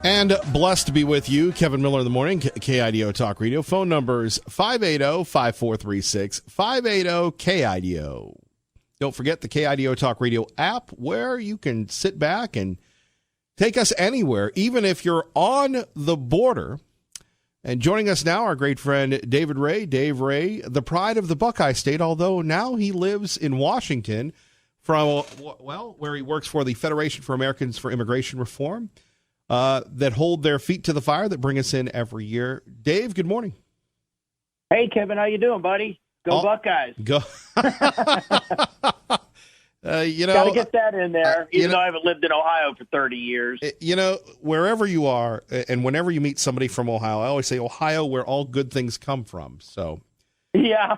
And blessed to be with you, Kevin Miller in the morning, KIDO Talk Radio. Phone numbers 580-5436, 580-KIDO. Don't forget the KIDO Talk Radio app where you can sit back and take us anywhere, even if you're on the border. And joining us now, our great friend David Ray. Dave Ray, the pride of the Buckeye State, although now he lives in Washington from, well, where he works for the Federation for Americans for Immigration Reform. That hold their feet to the fire that bring us in every year. Dave, good morning. Hey, Kevin, how you doing, buddy? Go Buckeyes. Go. Got to get that in there, even though I haven't lived in Ohio for 30 years. Wherever you are, and whenever you meet somebody from Ohio, I always say Ohio, where all good things come from. So, yeah,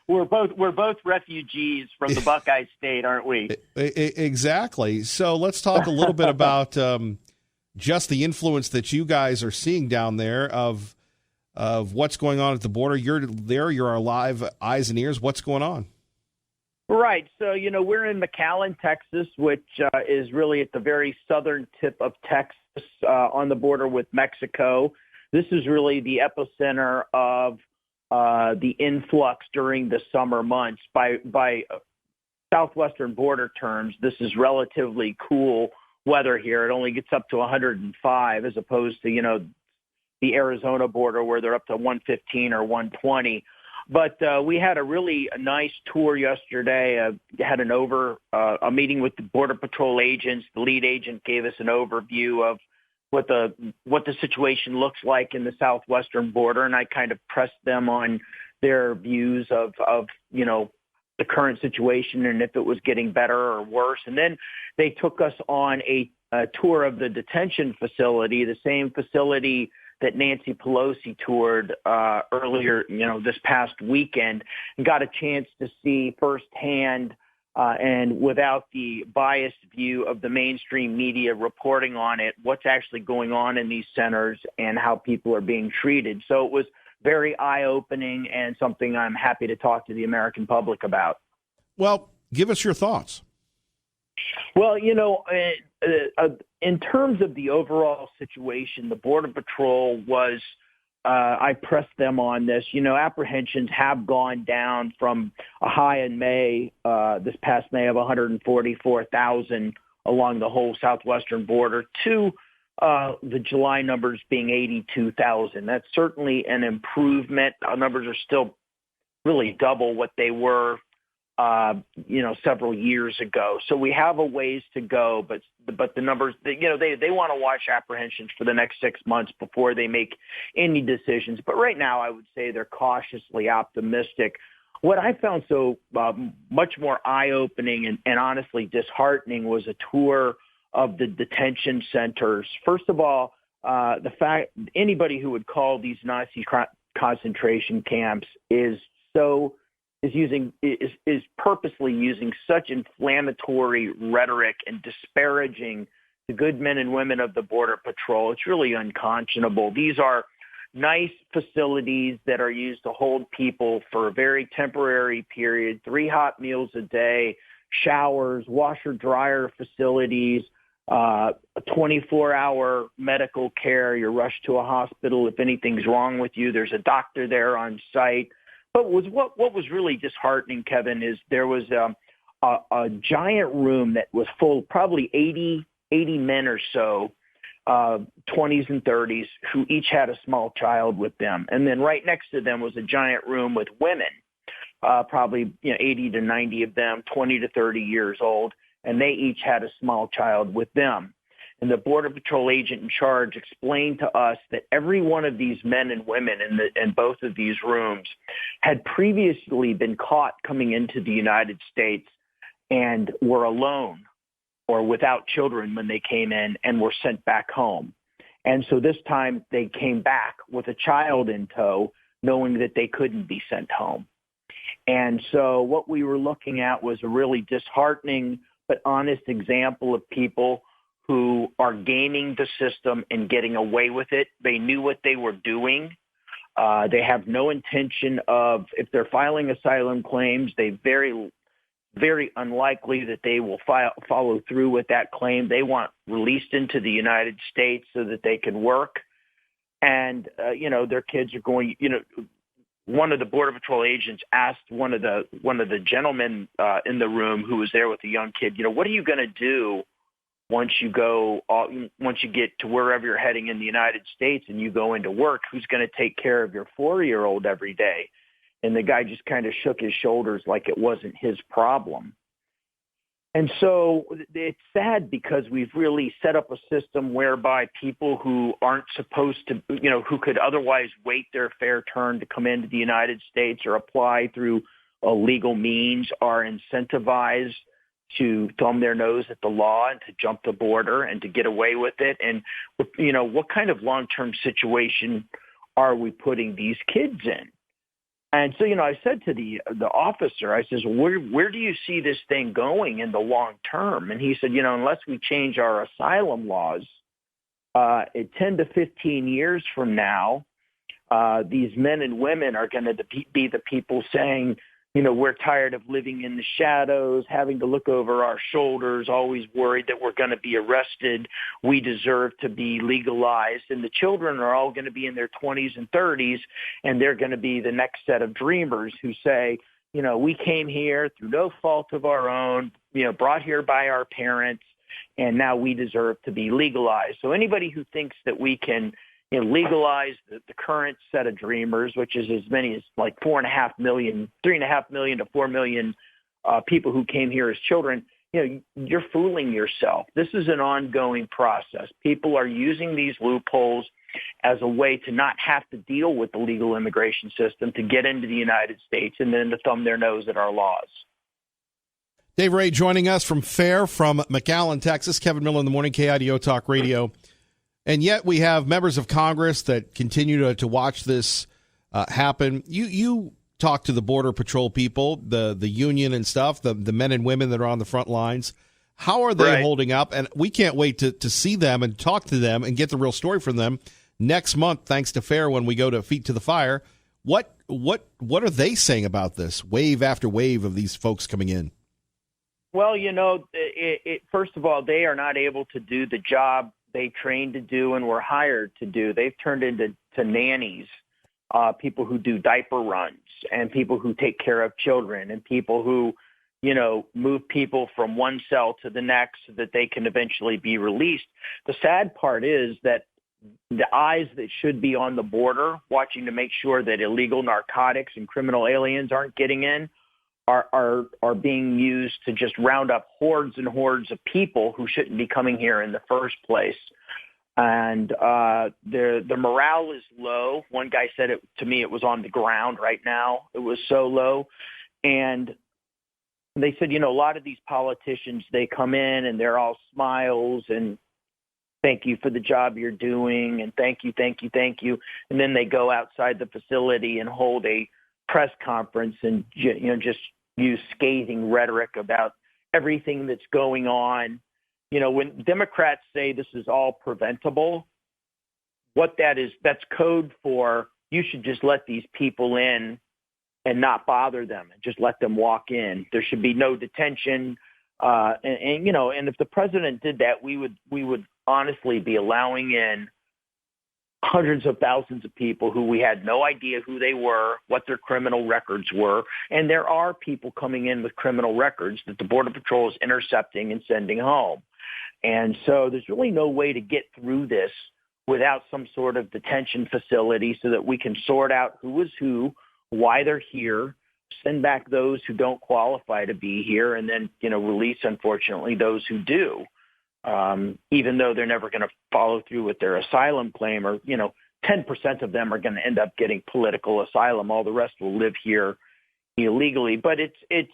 we're both refugees from the Buckeye State, aren't we? Exactly. So let's talk a little bit about just the influence that you guys are seeing down there of what's going on at the border. You're there. You're our live eyes and ears. What's going on? Right. So, we're in McAllen, Texas, which is really at the very southern tip of Texas on the border with Mexico. This is really the epicenter of the influx during the summer months. By southwestern border terms, this is relatively cool weather here. It only gets up to 105 as opposed to, the Arizona border where they're up to 115 or 120. But we had a really nice tour yesterday. Had a meeting with the Border Patrol agents. The lead agent gave us an overview of what the situation looks like in the southwestern border, and I kind of pressed them on their views of the current situation and if it was getting better or worse. And then they took us on a tour of the detention facility, the same facility that Nancy Pelosi toured earlier, this past weekend, and got a chance to see firsthand and without the biased view of the mainstream media reporting on it, what's actually going on in these centers and how people are being treated. So it was very eye-opening and something I'm happy to talk to the American public about. Well, give us your thoughts. Well, in terms of the overall situation, the Border Patrol was, I pressed them on this, apprehensions have gone down from a high in May, this past May of 144,000 along the whole southwestern border to the July numbers being 82,000. That's certainly an improvement. Our numbers are still really double what they were, several years ago. So we have a ways to go, but the numbers, they want to watch apprehensions for the next 6 months before they make any decisions. But right now, I would say they're cautiously optimistic. What I found so much more eye-opening and honestly disheartening was a tour of the detention centers. First of all, the fact anybody who would call these Nazi concentration camps is purposely using such inflammatory rhetoric and disparaging the good men and women of the Border Patrol. It's really unconscionable. These are nice facilities that are used to hold people for a very temporary period, 3 hot meals a day, showers, washer-dryer facilities, 24-hour medical care. You're rushed to a hospital if anything's wrong with you. There's a doctor there on site. But what was really disheartening, Kevin, is there was a giant room that was full, probably 80 men or so, 20s and 30s, who each had a small child with them. And then right next to them was a giant room with women, probably 80 to 90 of them, 20 to 30 years old, and they each had a small child with them. And the Border Patrol agent in charge explained to us that every one of these men and women in both of these rooms had previously been caught coming into the United States and were alone or without children when they came in and were sent back home. And so this time they came back with a child in tow, knowing that they couldn't be sent home. And so what we were looking at was a really disheartening but honest example of people who are gaming the system and getting away with it. They knew what they were doing. They have no intention of, if they're filing asylum claims, they very very unlikely that they will follow through with that claim. They want released into the United States so that they can work. And, their kids are going, one of the Border Patrol agents asked one of the gentlemen in the room who was there with the young kid, what are you going to do once you get to wherever you're heading in the United States and you go into work? Who's going to take care of your 4-year-old every day? And the guy just kind of shook his shoulders like it wasn't his problem. And so it's sad because we've really set up a system whereby people who aren't supposed to, who could otherwise wait their fair turn to come into the United States or apply through legal means are incentivized to thumb their nose at the law and to jump the border and to get away with it. And, what kind of long-term situation are we putting these kids in? And so, I said to the officer, I says, where do you see this thing going in the long term? And he said, unless we change our asylum laws, 10 to 15 years from now, these men and women are going to be the people saying, we're tired of living in the shadows, having to look over our shoulders, always worried that we're going to be arrested. We deserve to be legalized. And the children are all going to be in their 20s and 30s, and they're going to be the next set of dreamers who say, we came here through no fault of our own, brought here by our parents, and now we deserve to be legalized. So anybody who thinks that we can legalize the current set of dreamers, which is as many as like 3.5 million to 4 million people who came here as children, you're fooling yourself. This is an ongoing process. People are using these loopholes as a way to not have to deal with the legal immigration system, to get into the United States and then to thumb their nose at our laws. Dave Ray joining us from FAIR from McAllen, Texas. Kevin Miller in the morning, KIDO Talk Radio. And yet we have members of Congress that continue to watch this happen. You talk to the Border Patrol people, the union and stuff, the men and women that are on the front lines. How are they holding up? And we can't wait to see them and talk to them and get the real story from them next month, thanks to FAIR, when we go to Feet to the Fire. What are they saying about this wave after wave of these folks coming in? Well, first of all, they are not able to do the job they trained to do and were hired to do. They've turned into nannies, people who do diaper runs and people who take care of children and people who, move people from one cell to the next so that they can eventually be released. The sad part is that the eyes that should be on the border watching to make sure that illegal narcotics and criminal aliens aren't getting in are being used to just round up hordes and hordes of people who shouldn't be coming here in the first place. And the morale is low. One guy said it to me, it was on the ground right now. It was so low. And they said, a lot of these politicians, they come in and they're all smiles and thank you for the job you're doing and thank you. And then they go outside the facility and hold a press conference and, just use scathing rhetoric about everything that's going on. When Democrats say this is all preventable, what that is, that's code for you should just let these people in and not bother them and just let them walk in. There should be no detention. And if the president did that, we would honestly be allowing in hundreds of thousands of people who we had no idea who they were, what their criminal records were. And there are people coming in with criminal records that the Border Patrol is intercepting and sending home. And so there's really no way to get through this without some sort of detention facility so that we can sort out who is who, why they're here, send back those who don't qualify to be here, and then, release, unfortunately, those who do. Even though they're never going to follow through with their asylum claim, or 10% of them are going to end up getting political asylum. All the rest will live here illegally. But it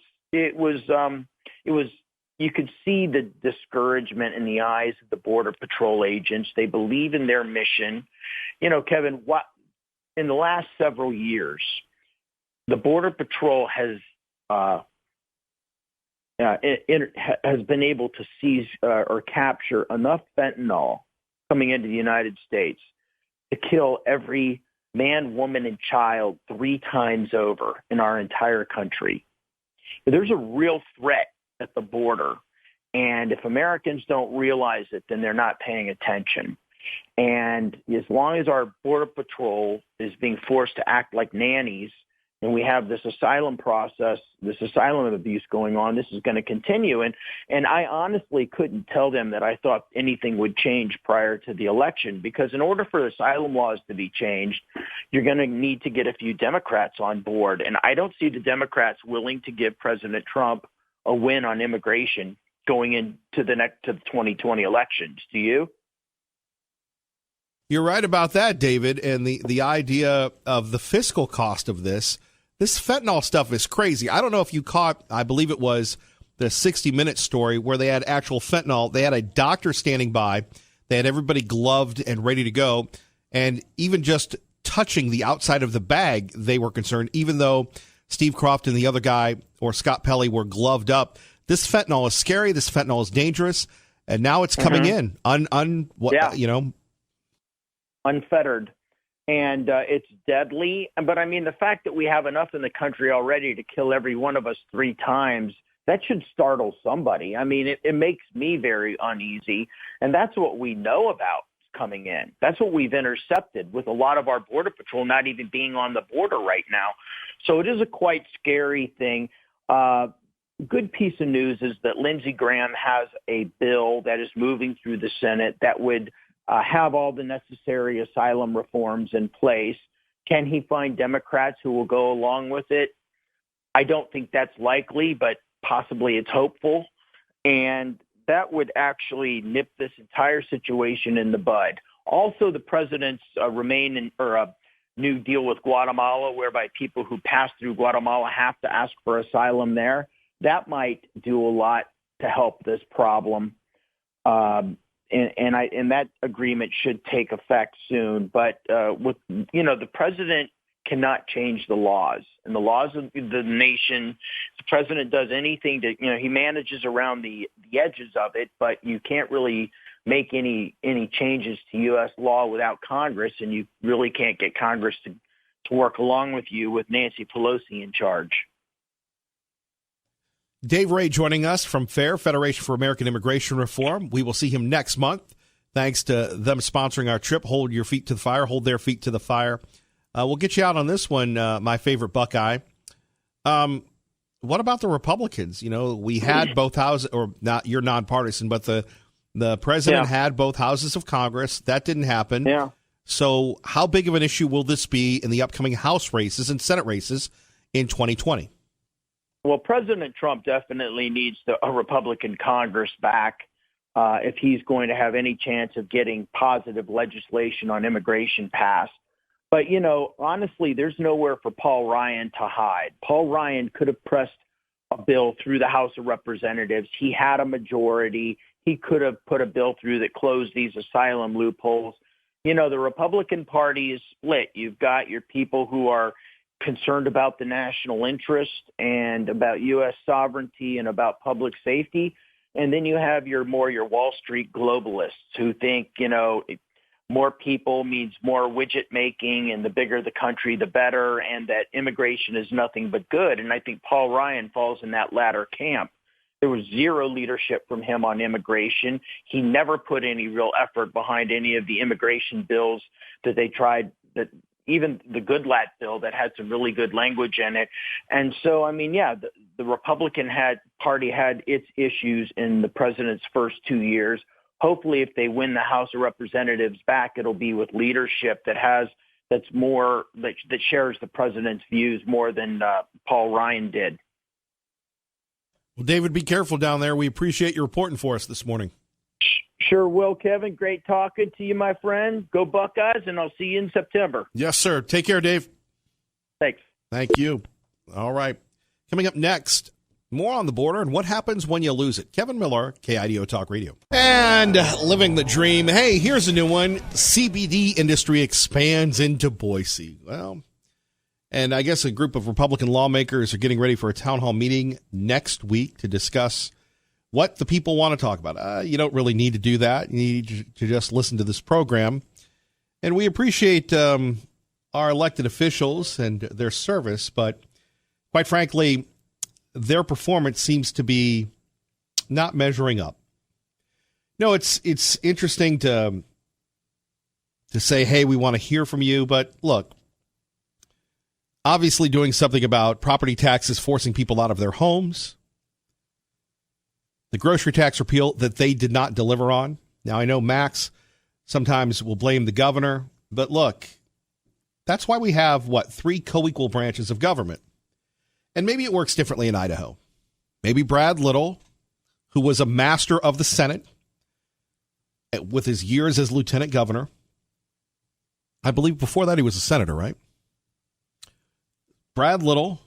was you could see the discouragement in the eyes of the Border Patrol agents. They believe in their mission. Kevin, in the last several years, the Border Patrol has been able to seize or capture enough fentanyl coming into the United States to kill every man, woman, and child 3 times over in our entire country. There's a real threat at the border. And if Americans don't realize it, then they're not paying attention. And as long as our Border Patrol is being forced to act like nannies, and we have this asylum process, this asylum abuse going on, this is going to continue. And I honestly couldn't tell them that I thought anything would change prior to the election, because in order for asylum laws to be changed, you're going to need to get a few Democrats on board. And I don't see the Democrats willing to give President Trump a win on immigration going into the 2020 elections. Do you? You're right about that, David. And the idea of the fiscal cost of this fentanyl stuff is crazy. I don't know if you caught, I believe it was the 60 Minutes story where they had actual fentanyl. They had a doctor standing by. They had everybody gloved and ready to go. And even just touching the outside of the bag, they were concerned, even though Steve Croft and the other guy, or Scott Pelley, were gloved up. This fentanyl is scary. This fentanyl is dangerous. And now it's coming in unfettered. And it's deadly. But I mean, the fact that we have enough in the country already to kill every one of us 3 times, that should startle somebody. I mean, it makes me very uneasy. And that's what we know about coming in. That's what we've intercepted, with a lot of our Border Patrol not even being on the border right now. So it is a quite scary thing. Good piece of news is that Lindsey Graham has a bill that is moving through the Senate that would have all the necessary asylum reforms in place. Can he find Democrats who will go along with it? I don't think that's likely, but possibly it's hopeful. And that would actually nip this entire situation in the bud. Also, the president's new deal with Guatemala, whereby people who pass through Guatemala have to ask for asylum there. That might do a lot to help this problem. And that agreement should take effect soon. But the president cannot change the laws, and the laws of the nation. The president does anything to, he manages around the edges of it, but you can't really make any changes to U.S. law without Congress, and you really can't get Congress to work along with you with Nancy Pelosi in charge. Dave Ray joining us from FAIR, Federation for American Immigration Reform. We will see him next month. Thanks to them sponsoring our trip. Hold your feet to the fire. Hold their feet to the fire. We'll get you out on this one, my favorite Buckeye. What about the Republicans? We had both houses, or not, you're nonpartisan, but the president had both houses of Congress. That didn't happen. Yeah. So how big of an issue will this be in the upcoming House races and Senate races in 2020? Well, President Trump definitely needs a Republican Congress back if he's going to have any chance of getting positive legislation on immigration passed. But, honestly, there's nowhere for Paul Ryan to hide. Paul Ryan could have pressed a bill through the House of Representatives. He had a majority. He could have put a bill through that closed these asylum loopholes. The Republican Party is split. You've got your people who are concerned about the national interest and about U.S. sovereignty and about public safety. And then you have your Wall Street globalists who think, more people means more widget making, and the bigger the country, the better, and that immigration is nothing but good. And I think Paul Ryan falls in that latter camp. There was zero leadership from him on immigration. He never put any real effort behind any of the immigration bills that they tried, that even the Goodlatte bill that had some really good language in it. And so, the Republican Party had its issues in the president's first 2 years. Hopefully, if they win the House of Representatives back, it'll be with leadership that shares the president's views more than Paul Ryan did. Well, David, be careful down there. We appreciate you reporting for us this morning. Sure will, Kevin. Great talking to you, my friend. Go Buckeyes, and I'll see you in September. Yes, sir. Take care, Dave. Thanks. Thank you. All right. Coming up next, more on the border and what happens when you lose it. Kevin Miller, KIDO Talk Radio. And living the dream. Hey, here's a new one. CBD industry expands into Boise. Well, and I guess a group of Republican lawmakers are getting ready for a town hall meeting next week to discuss what the people want to talk about. You don't really need to do that. You need to just listen to this program. And we appreciate our elected officials and their service, but quite frankly, their performance seems to be not measuring up. No, it's interesting to say, hey, we want to hear from you, but look, obviously doing something about property taxes forcing people out of their homes, the grocery tax repeal that they did not deliver on. Now, I know Max sometimes will blame the governor, but look, that's why we have, 3 co-equal branches of government. And maybe it works differently in Idaho. Maybe Brad Little, who was a master of the Senate with his years as lieutenant governor, I believe before that he was a senator, right? Brad Little,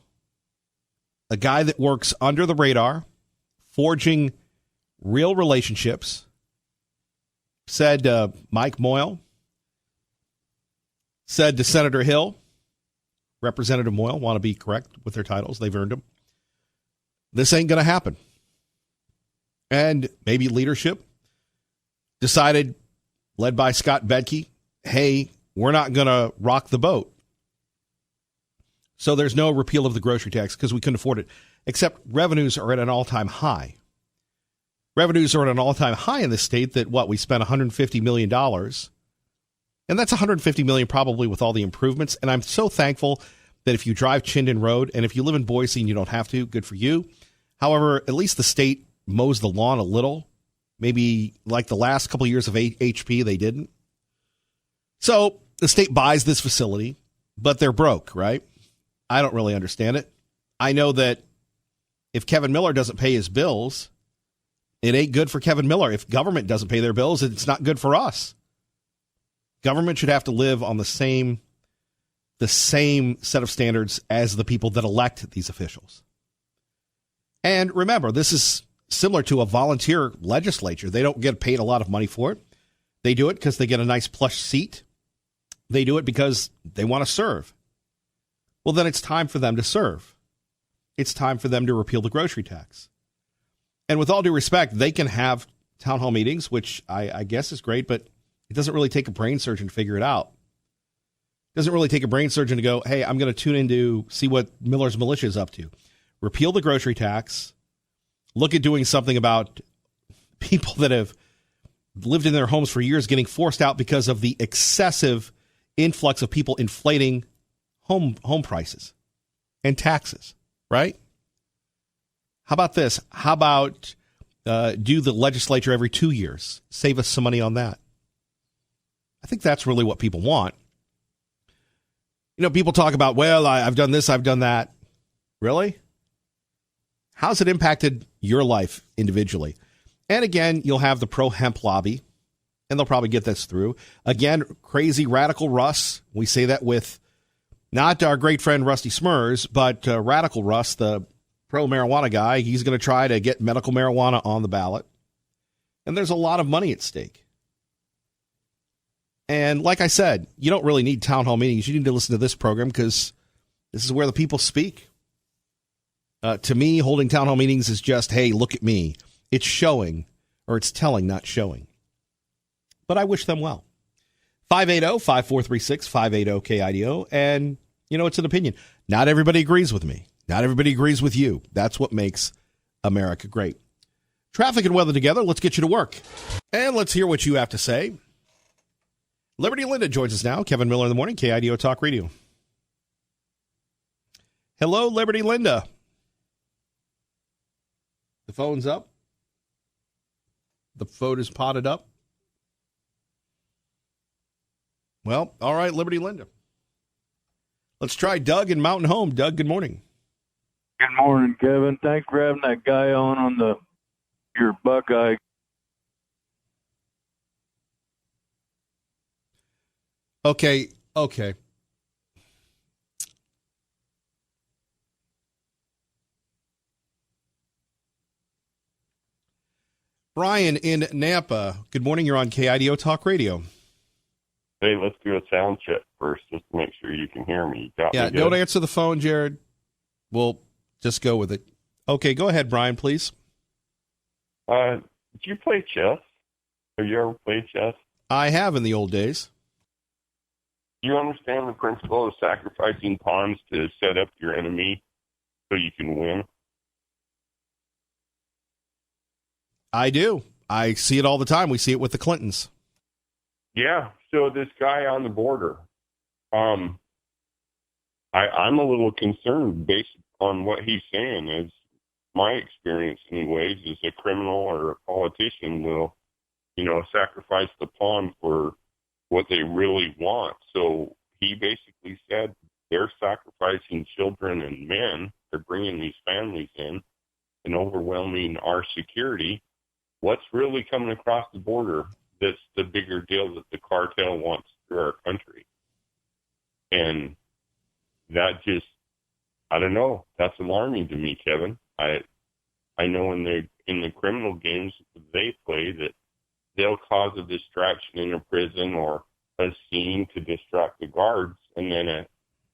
a guy that works under the radar, forging real relationships, said Mike Moyle, said to Senator Hill, Representative Moyle, want to be correct with their titles, they've earned them, this ain't going to happen. And maybe leadership decided, led by Scott Bedke, hey, we're not going to rock the boat. So there's no repeal of the grocery tax because we couldn't afford it, except revenues are at an all-time high. Revenues are at an all-time high in this state that, we spent $150 million. And that's $150 million probably with all the improvements. And I'm so thankful that if you drive Chinden Road, and if you live in Boise and you don't have to, good for you. However, at least the state mows the lawn a little. Maybe like the last couple of years of HP, they didn't. So the state buys this facility, but they're broke, right? I don't really understand it. I know that if Kevin Miller doesn't pay his bills, it ain't good for Kevin Miller. If government doesn't pay their bills, it's not good for us. Government should have to live on the same set of standards as the people that elect these officials. And remember, this is similar to a volunteer legislature. They don't get paid a lot of money for it. They do it because they get a nice plush seat. They do it because they want to serve. Well, then it's time for them to serve. It's time for them to repeal the grocery tax. And with all due respect, they can have town hall meetings, which I guess is great, but it doesn't really take a brain surgeon to figure it out. It doesn't really take a brain surgeon to go, hey, I'm going to tune in to see what Miller's militia is up to. Repeal the grocery tax. Look at doing something about people that have lived in their homes for years getting forced out because of the excessive influx of people inflating home prices and taxes, right? How about this? How about do the legislature every 2 years? Save us some money on that. I think that's really what people want. You know, people talk about, well, I've done this, I've done that. Really? How's it impacted your life individually? And again, you'll have the pro-hemp lobby, and they'll probably get this through. Again, crazy radical Russ. We say that with not our great friend Rusty Smurs, but radical Russ, the pro-marijuana guy. He's going to try to get medical marijuana on the ballot. And there's a lot of money at stake. And like I said, you don't really need town hall meetings. You need to listen to this program because this is where the people speak. To me, holding town hall meetings is just, hey, look at me. It's showing, or it's telling, not showing. But I wish them well. 580-5436, 580-KIDO. And, you know, it's an opinion. Not everybody agrees with me. Not everybody agrees with you. That's what makes America great. Traffic and weather together. Let's get you to work. And let's hear what you have to say. Liberty Linda joins us now. Kevin Miller in the morning, KIDO Talk Radio. Hello, Liberty Linda. The phone's up. The phone is potted up. Well, all right, Liberty Linda. Let's try Doug in Mountain Home. Doug, good morning. Good morning, Kevin. Thanks for having that guy on your Buckeye. Okay. Brian in Nampa, good morning. You're on KIDO Talk Radio. Hey, let's do a sound check first, just to make sure you can hear me. Yeah, don't answer the phone, Jared. We'll just go with it. Okay, go ahead, Brian, please. Did you play chess? Have you ever played chess? I have in the old days. Do you understand the principle of sacrificing pawns to set up your enemy so you can win? I do. I see it all the time. We see it with the Clintons. Yeah. So this guy on the border, I'm a little concerned based on what he's saying. Is my experience, anyways, is a criminal or a politician will, sacrifice the pawn for what they really want. So he basically said they're sacrificing children and men. They're bringing these families in and overwhelming our security. What's really coming across the border that's the bigger deal that the cartel wants through our country? And that just, I don't know, that's alarming to me, Kevin. I know in the criminal games they play that they'll cause a distraction in a prison or a scene to distract the guards, and then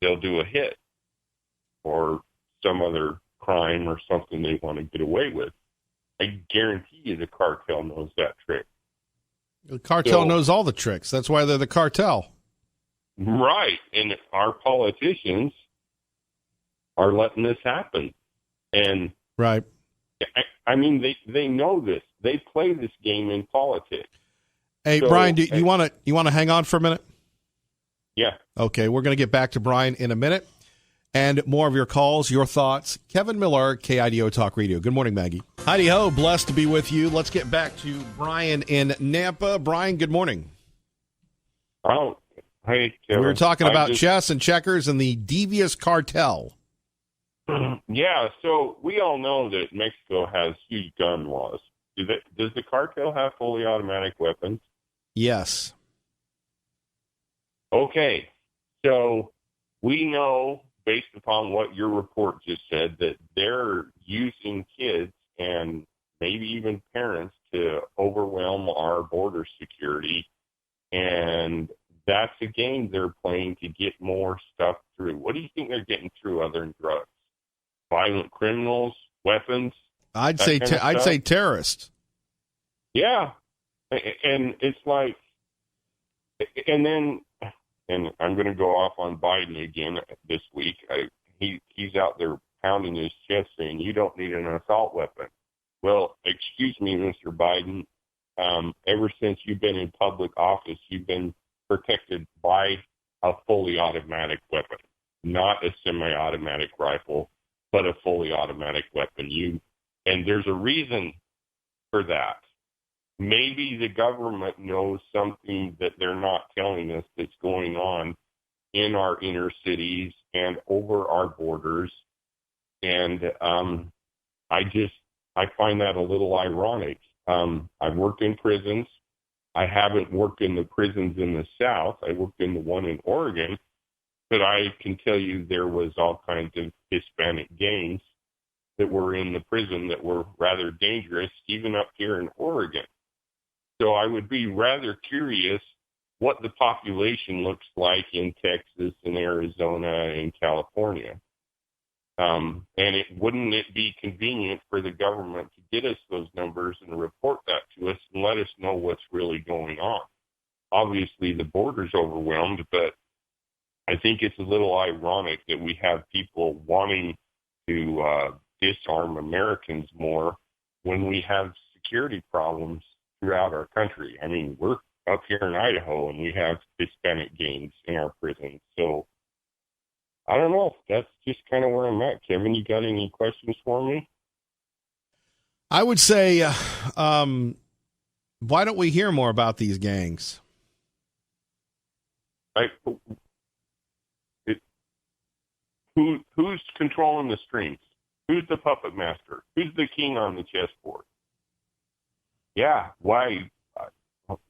they'll do a hit or some other crime or something they want to get away with. I guarantee you the cartel knows that trick. The cartel knows all the tricks. That's why they're the cartel. Right. And our politicians are letting this happen. And right. I mean, they know this. They play this game in politics. Hey, so, Brian, you want to hang on for a minute? Yeah. Okay, we're going to get back to Brian in a minute. And more of your calls, your thoughts. Kevin Miller, KIDO Talk Radio. Good morning, Maggie. Heidi ho, blessed to be with you. Let's get back to Brian in Nampa. Brian, good morning. Oh, hey, Kevin. We were talking about chess and checkers and the devious cartel. Yeah, so we all know that Mexico has huge gun laws. Does the cartel have fully automatic weapons? Yes. Okay, so we know, based upon what your report just said, that they're using kids and maybe even parents to overwhelm our border security, and that's a game they're playing to get more stuff through. What do you think they're getting through other than drugs? Violent criminals, weapons? I'd say terrorists. Yeah, and it's like, and I'm going to go off on Biden again this week. He's out there pounding his chest saying, you don't need an assault weapon. Well, excuse me, Mr. Biden. Ever since you've been in public office, you've been protected by a fully automatic weapon, not a semi-automatic rifle, but a fully automatic weapon. And there's a reason for that. Maybe the government knows something that they're not telling us that's going on in our inner cities and over our borders. And I find that a little ironic. I've worked in prisons. I haven't worked in the prisons in the South. I worked in the one in Oregon. But I can tell you there was all kinds of Hispanic gangs that were in the prison that were rather dangerous, even up here in Oregon. So I would be rather curious what the population looks like in Texas and Arizona and California. And wouldn't it be convenient for the government to get us those numbers and report that to us and let us know what's really going on? Obviously, the border's overwhelmed, but I think it's a little ironic that we have people wanting to disarm Americans more when we have security problems throughout our country. I mean, we're up here in Idaho and we have Hispanic gangs in our prisons. So I don't know. That's just kind of where I'm at. Kevin, you got any questions for me? I would say, why don't we hear more about these gangs? Who's controlling the strings? Who's the puppet master? Who's the king on the chessboard? Yeah, why?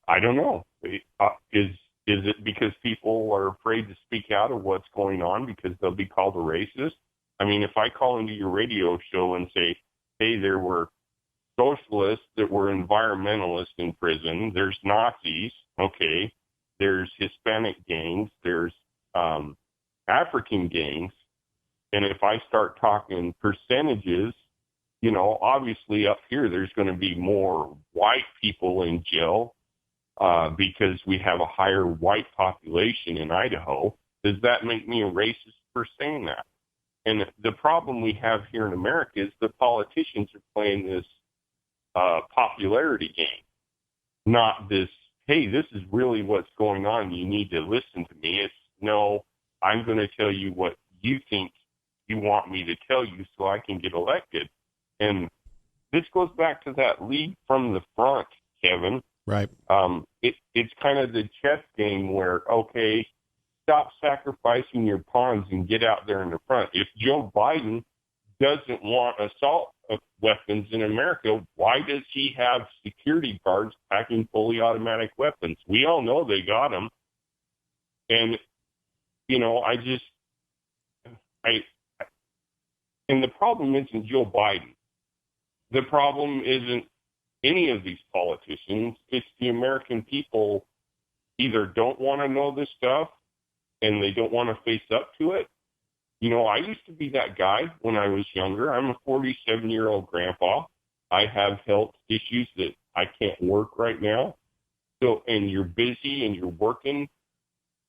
I don't know. Is it because people are afraid to speak out of what's going on because they'll be called a racist? I mean, if I call into your radio show and say, hey, there were socialists that were environmentalists in prison, there's Nazis, okay, there's Hispanic gangs, there's African gangs, and if I start talking percentages, obviously up here there's going to be more white people in jail because we have a higher white population in Idaho. Does that make me a racist for saying that? And the problem we have here in America is the politicians are playing this popularity game, not this, hey, this is really what's going on. You need to listen to me. It's, no, I'm going to tell you what you think you want me to tell you so I can get elected. And this goes back to that lead from the front, Kevin. Right. It's kind of the chess game where, okay, stop sacrificing your pawns and get out there in the front. If Joe Biden doesn't want assault weapons in America, why does he have security guards packing fully automatic weapons? We all know they got them. And, you know, and the problem isn't Joe Biden. The problem isn't any of these politicians. It's the American people either don't want to know this stuff and they don't want to face up to it. You know, I used to be that guy when I was younger. I'm a 47-year-old grandpa. I have health issues that I can't work right now. So, and you're busy and you're working.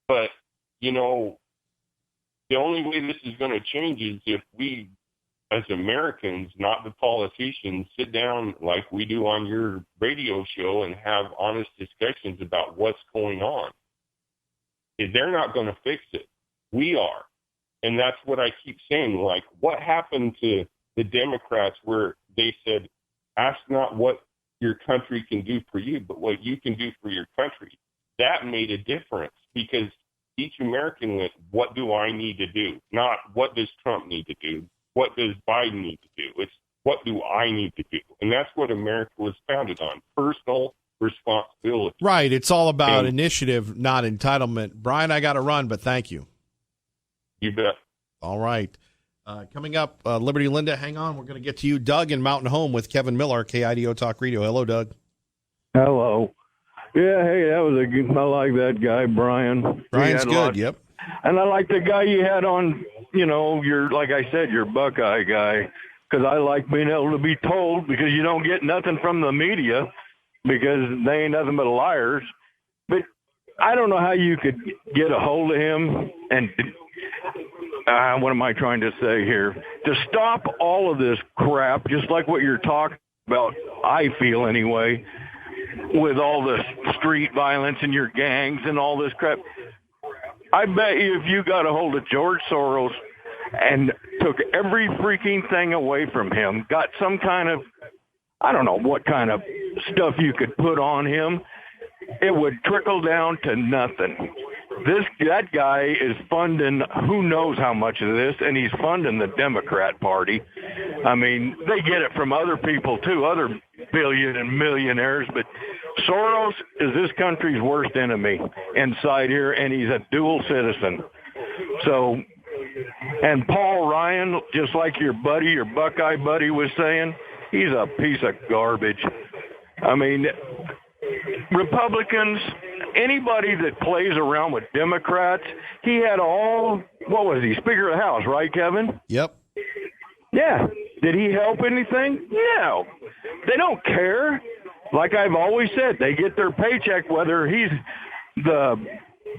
But, you know, the only way this is going to change is if we, as Americans, not the politicians, sit down like we do on your radio show and have honest discussions about what's going on. They're not going to fix it. We are. And that's what I keep saying. Like, what happened to the Democrats where they said, ask not what your country can do for you, but what you can do for your country? That made a difference because each American went, what do I need to do? Not what does Trump need to do? What does Biden need to do? It's what do I need to do? And that's what America was founded on, personal responsibility. Right. It's all about initiative, not entitlement. Brian, I got to run, but thank you. You bet. All right. Coming up, Liberty Linda, hang on. We're going to get to you. Doug in Mountain Home with Kevin Miller, KIDO Talk Radio. Hello, Doug. Hello. Yeah, hey, I like that guy, Brian. Brian's good, yep. And I like the guy you had on, you know, like I said, your Buckeye guy, because I like being able to be told, because you don't get nothing from the media because they ain't nothing but liars. But I don't know how you could get a hold of him and what am I trying to say here? To stop all of this crap, just like what you're talking about, I feel anyway, with all the street violence and your gangs and all this crap. I bet you if you got a hold of George Soros and took every freaking thing away from him, got some kind of, I don't know what kind of stuff you could put on him, it would trickle down to nothing. That guy is funding who knows how much of this, and he's funding the Democrat Party. I mean, they get it from other people too, other billion and millionaires, but Soros is this country's worst enemy inside here, and he's a dual citizen. So, and Paul Ryan, just like your Buckeye buddy was saying, he's a piece of garbage. I mean, Republicans, anybody that plays around with Democrats, he had what was he, Speaker of the House, right, Kevin? Yep. Yeah. Did he help anything? No. They don't care. Like I've always said, they get their paycheck whether he's the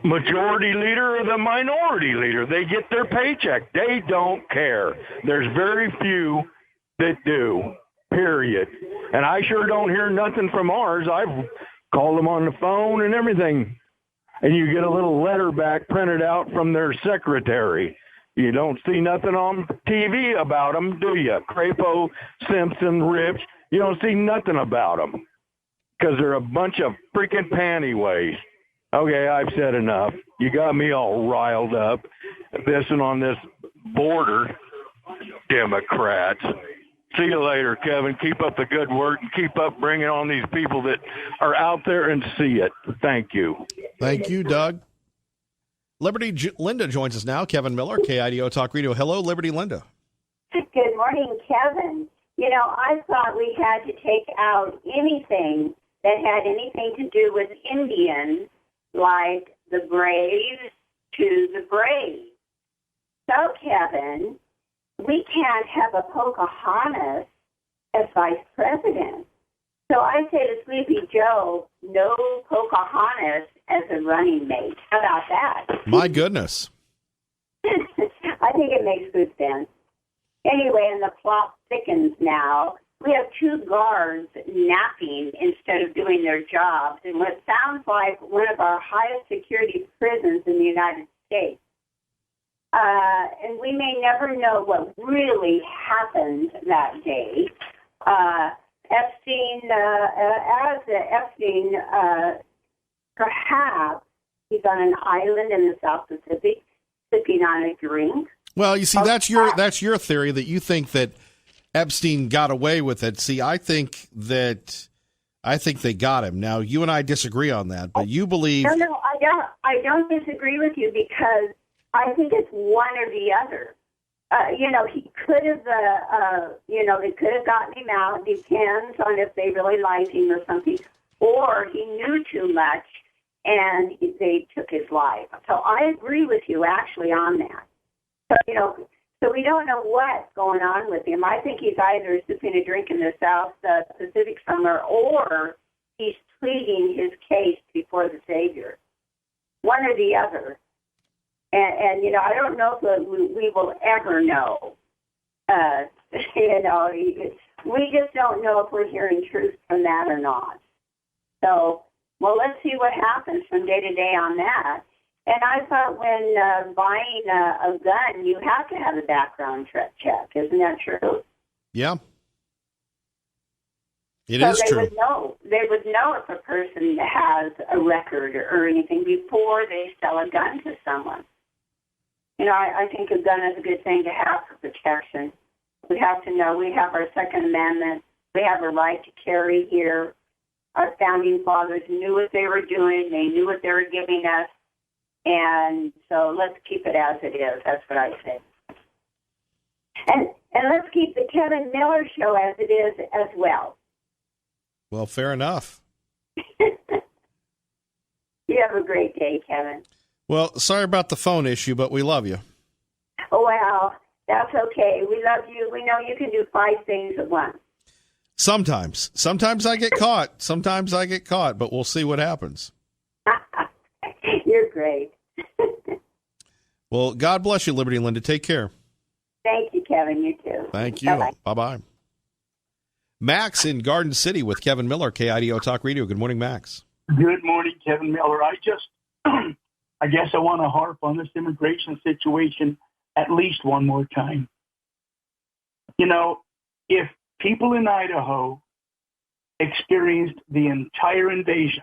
majority leader or the minority leader. They get their paycheck. They don't care. There's very few that do, period. And I sure don't hear nothing from ours. I've called them on the phone and everything. And you get a little letter back printed out from their secretary. You don't see nothing on TV about them, do you? Crapo, Simpson, Rich, you don't see nothing about them because they're a bunch of freaking pantyways. Okay, I've said enough. You got me all riled up. This and on this border, Democrats. See you later, Kevin. Keep up the good work and keep up bringing on these people that are out there and see it. Thank you. Thank you, Doug. Liberty Linda joins us now. Kevin Miller, KIDO Talk Radio. Hello, Liberty Linda. Good morning, Kevin. You know, I thought we had to take out anything that had anything to do with Indians, like the Braves to the Braves. So, Kevin, we can't have a Pocahontas as vice president. So I say to Sleepy Joe, no Pocahontas as a running mate. How about that? My goodness. I think it makes good sense. Anyway, and the plot thickens now. we have two guards napping instead of doing their jobs in what sounds like one of our highest security prisons in the United States. And we may never know what really happened that day. Epstein, perhaps he's on an island in the South Pacific sipping on a drink. Well, you see, that's your theory, that you think that Epstein got away with it. See, I think they got him. Now, you and I disagree on that, but you believe. No, I don't disagree with you, because I think it's one or the other. He could have, they could have gotten him out. Depends on if they really liked him or something, or he knew too much and they took his life. So I agree with you actually on that. So we don't know what's going on with him. I think he's either sipping a drink in the South Pacific somewhere, or he's pleading his case before the Savior. One or the other. And I don't know if we will ever know. We just don't know if we're hearing truth from that or not. So, let's see what happens from day to day on that. And I thought when buying a gun, you have to have a background check. Isn't that true? Yeah. It is true. They would know if a person has a record or anything before they sell a gun to someone. I think a gun is a good thing to have for protection. We have to know we have our Second Amendment. We have a right to carry here. Our founding fathers knew what they were doing. They knew what they were giving us. And so let's keep it as it is. That's what I say. And let's keep the Kevin Miller Show as it is as well. Well, fair enough. You have a great day, Kevin. Well, sorry about the phone issue, but we love you. Oh, well, that's okay. We love you. We know you can do 5 things at once. Sometimes. Sometimes I get caught. But we'll see what happens. You're great. Well, God bless you, Liberty and Linda. Take care. Thank you, Kevin. You too. Thank you. Bye-bye. Bye-bye. Max in Garden City with Kevin Miller, KIDO Talk Radio. Good morning, Max. Good morning, Kevin Miller. I guess I want to harp on this immigration situation at least one more time. If people in Idaho experienced the entire invasion,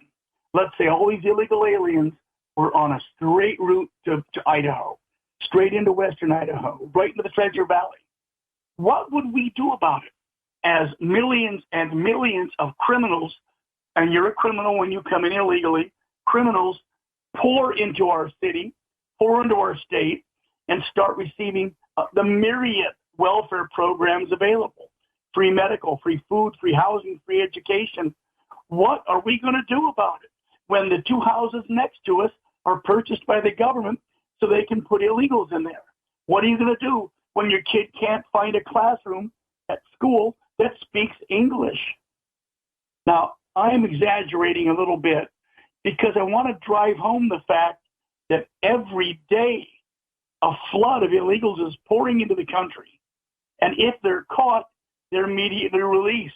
let's say all these illegal aliens were on a straight route to Idaho, straight into western Idaho, right into the Treasure Valley, what would we do about it? As millions and millions of criminals, and you're a criminal when you come in illegally, criminals pour into our city, pour into our state, and start receiving the myriad welfare programs available. Free medical, free food, free housing, free education. What are we going to do about it when the 2 houses next to us are purchased by the government so they can put illegals in there? What are you going to do when your kid can't find a classroom at school that speaks English? Now, I'm exaggerating a little bit because I want to drive home the fact that every day a flood of illegals is pouring into the country. And if they're caught, they're immediately released.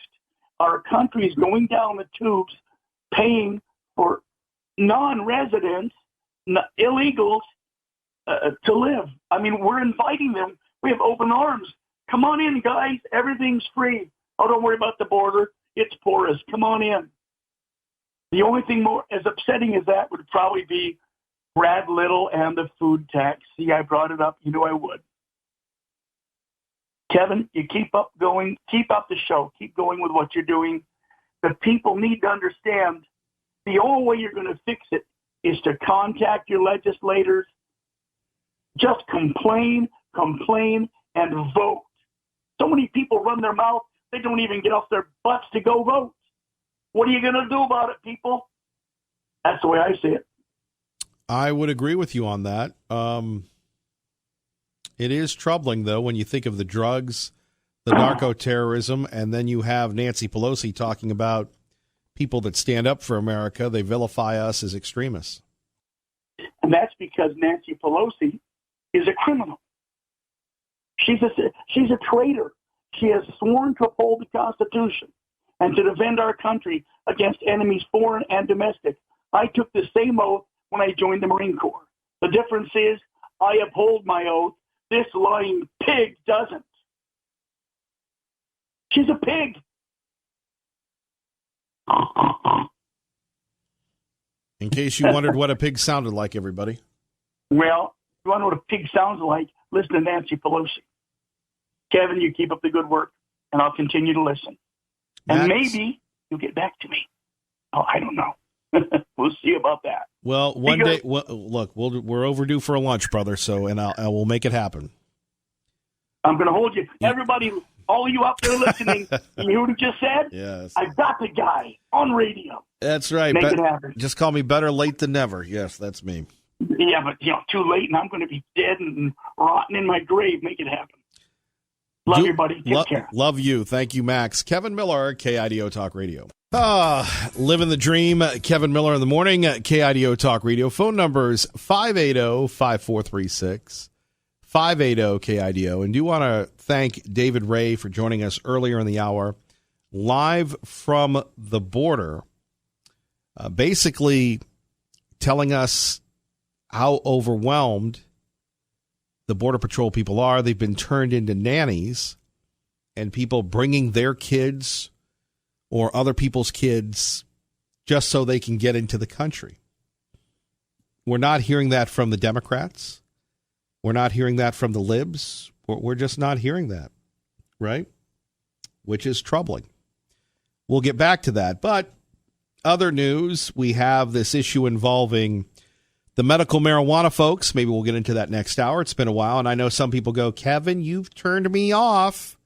Our country is going down the tubes, paying for non-residents, illegals, to live. I mean, we're inviting them. We have open arms. Come on in, guys. Everything's free. Oh, don't worry about the border. It's porous. Come on in. The only thing more as upsetting as that would probably be Brad Little and the food tax. See, I brought it up. You know I would. Kevin, you keep up going. Keep up the show. Keep going with what you're doing. The people need to understand the only way you're going to fix it is to contact your legislators. Just complain, and vote. So many people run their mouth, they don't even get off their butts to go vote. What are you going to do about it, people? That's the way I see it. I would agree with you on that. It is troubling, though, when you think of the drugs, the narco-terrorism, and then you have Nancy Pelosi talking about people that stand up for America. They vilify us as extremists. And that's because Nancy Pelosi is a criminal. She's a traitor. She has sworn to uphold the Constitution and to defend our country against enemies foreign and domestic. I took the same oath when I joined the Marine Corps. The difference is I uphold my oath. This lying pig doesn't. She's a pig. In case you wondered what a pig sounded like, everybody. Well, you want to know what a pig sounds like? Listen to Nancy Pelosi. Kevin, you keep up the good work, and I'll continue to listen. Max? And maybe you'll get back to me. Oh, I don't know. We'll see about that. Well, one day, look, we're overdue for a lunch, brother. So, and I will make it happen. I'm going to hold you. Everybody, all of you out there listening, you hear what I just said? Yes. I got the guy on radio. That's right. Make it happen. Just call me better late than never. Yes, that's me. Yeah, but, too late, and I'm going to be dead and rotten in my grave. Make it happen. Love you, buddy. Take care. Love you. Thank you, Max. Kevin Miller, KIDO Talk Radio. Living the dream. Kevin Miller in the morning. KIDO Talk Radio. Phone numbers 580-5436, 580-KIDO. And do want to thank David Ray for joining us earlier in the hour, live from the border, basically telling us how overwhelmed the Border Patrol people are. They've been turned into nannies, and people bringing their kids or other people's kids just so they can get into the country. We're not hearing that from the Democrats. We're not hearing that from the libs. We're just not hearing that, right? Which is troubling. We'll get back to that. But other news, we have this issue involving the medical marijuana folks. Maybe we'll get into that next hour. It's been a while, and I know some people go, Kevin, you've turned me off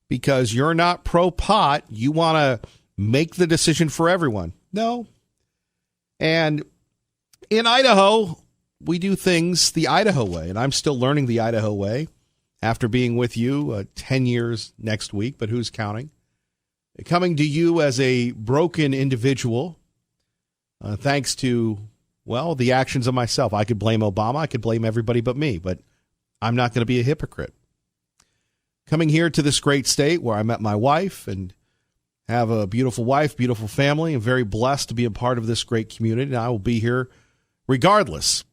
because you're not pro-pot. You want to make the decision for everyone. No. And in Idaho, we do things the Idaho way, and I'm still learning the Idaho way after being with you 10 years next week, but who's counting? Coming to you as a broken individual, thanks to, well, the actions of myself. I could blame Obama. I could blame everybody but me, but I'm not going to be a hypocrite. Coming here to this great state where I met my wife and have a beautiful wife, beautiful family, and very blessed to be a part of this great community. And I will be here regardless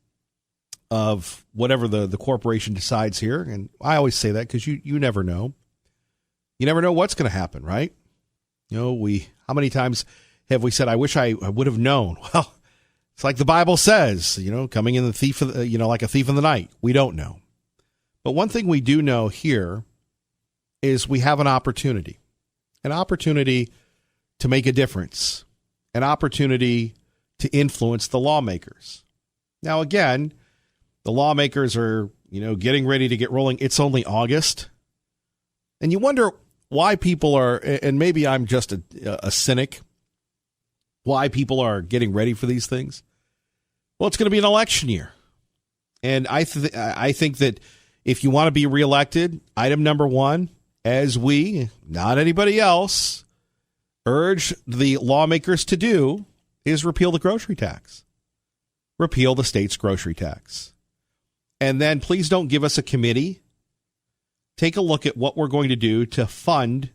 of whatever the corporation decides here. And I always say that because you never know. You never know what's going to happen, right? How many times have we said, I wish I would have known? Well, it's like the Bible says, coming in like a thief in the night. We don't know. But one thing we do know here is we have an opportunity to make a difference, an opportunity to influence the lawmakers. Now, again, the lawmakers are, getting ready to get rolling. It's only August. And you wonder why people are, and maybe I'm just a cynic, why people are getting ready for these things. Well, it's going to be an election year. And I think that if you want to be reelected, item number one, as we, not anybody else, urge the lawmakers to do, is repeal the grocery tax. Repeal the state's grocery tax. And then please don't give us a committee. Take a look at what we're going to do to fund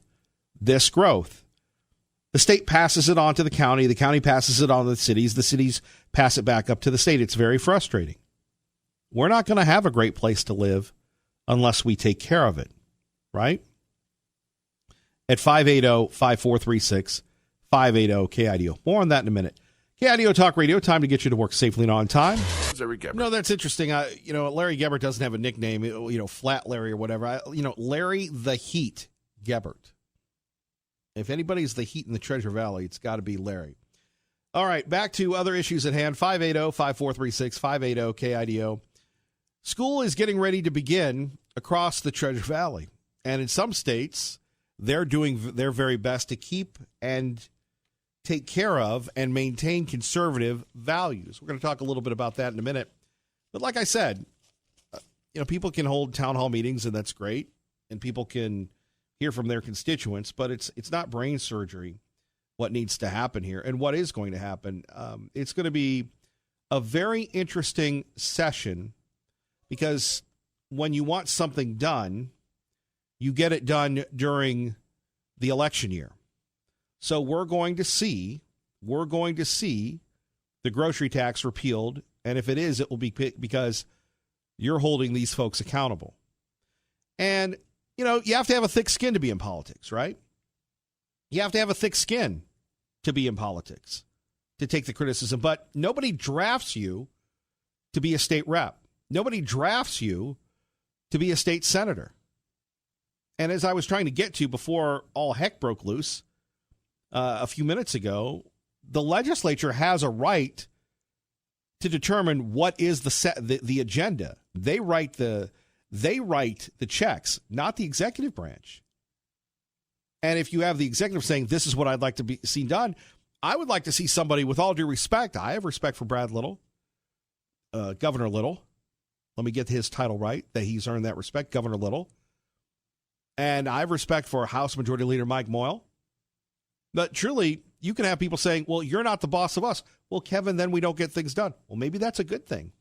this growth. The state passes it on to the county passes it on to the cities pass it back up to the state. It's very frustrating. We're not going to have a great place to live unless we take care of it, right? At 580-5436, 580-KIDO. More on that in a minute. KIDO Talk Radio, time to get you to work safely and on time. Larry Gebert. No, that's interesting. Larry Gebert doesn't have a nickname, Flat Larry or whatever. Larry the Heat Gebert. If anybody's the heat in the Treasure Valley, it's got to be Larry. All right, back to other issues at hand. 580-5436, 580-KIDO. School is getting ready to begin across the Treasure Valley. And in some states, they're doing their very best to keep and take care of and maintain conservative values. We're going to talk a little bit about that in a minute. But like I said, people can hold town hall meetings, and that's great. And people can hear from their constituents, but it's not brain surgery what needs to happen here and what is going to happen. It's going to be a very interesting session because when you want something done, you get it done during the election year. So we're going to see the grocery tax repealed, and if it is, it will be because you're holding these folks accountable. And, you know, you have to have a thick skin to be in politics, right? You have to have a thick skin to be in politics, to take the criticism. But nobody drafts you to be a state rep. Nobody drafts you to be a state senator. And as I was trying to get to before all heck broke loose a few minutes ago, the legislature has a right to determine what is the agenda. They write the checks, not the executive branch. And if you have the executive saying, this is what I'd like to be seen done, I would like to see somebody, with all due respect, I have respect for Brad Little, Governor Little. Let me get his title right, that he's earned that respect, Governor Little. And I have respect for House Majority Leader Mike Moyle. But truly, you can have people saying, well, you're not the boss of us. Well, Kevin, then we don't get things done. Well, maybe that's a good thing.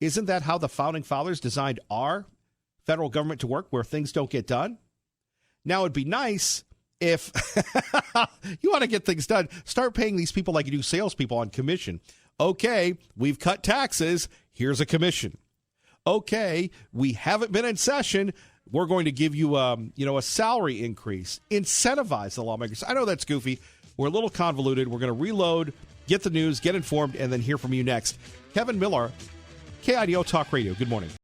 Isn't that how the Founding Fathers designed our federal government to work, where things don't get done? Now, it'd be nice if you want to get things done, start paying these people like you do salespeople on commission. Okay, we've cut taxes. Here's a commission. Okay, we haven't been in session. We're going to give you, a salary increase. Incentivize the lawmakers. I know that's goofy. We're a little convoluted. We're going to reload, get the news, get informed, and then hear from you next. Kevin Miller, KIDO Talk Radio. Good morning.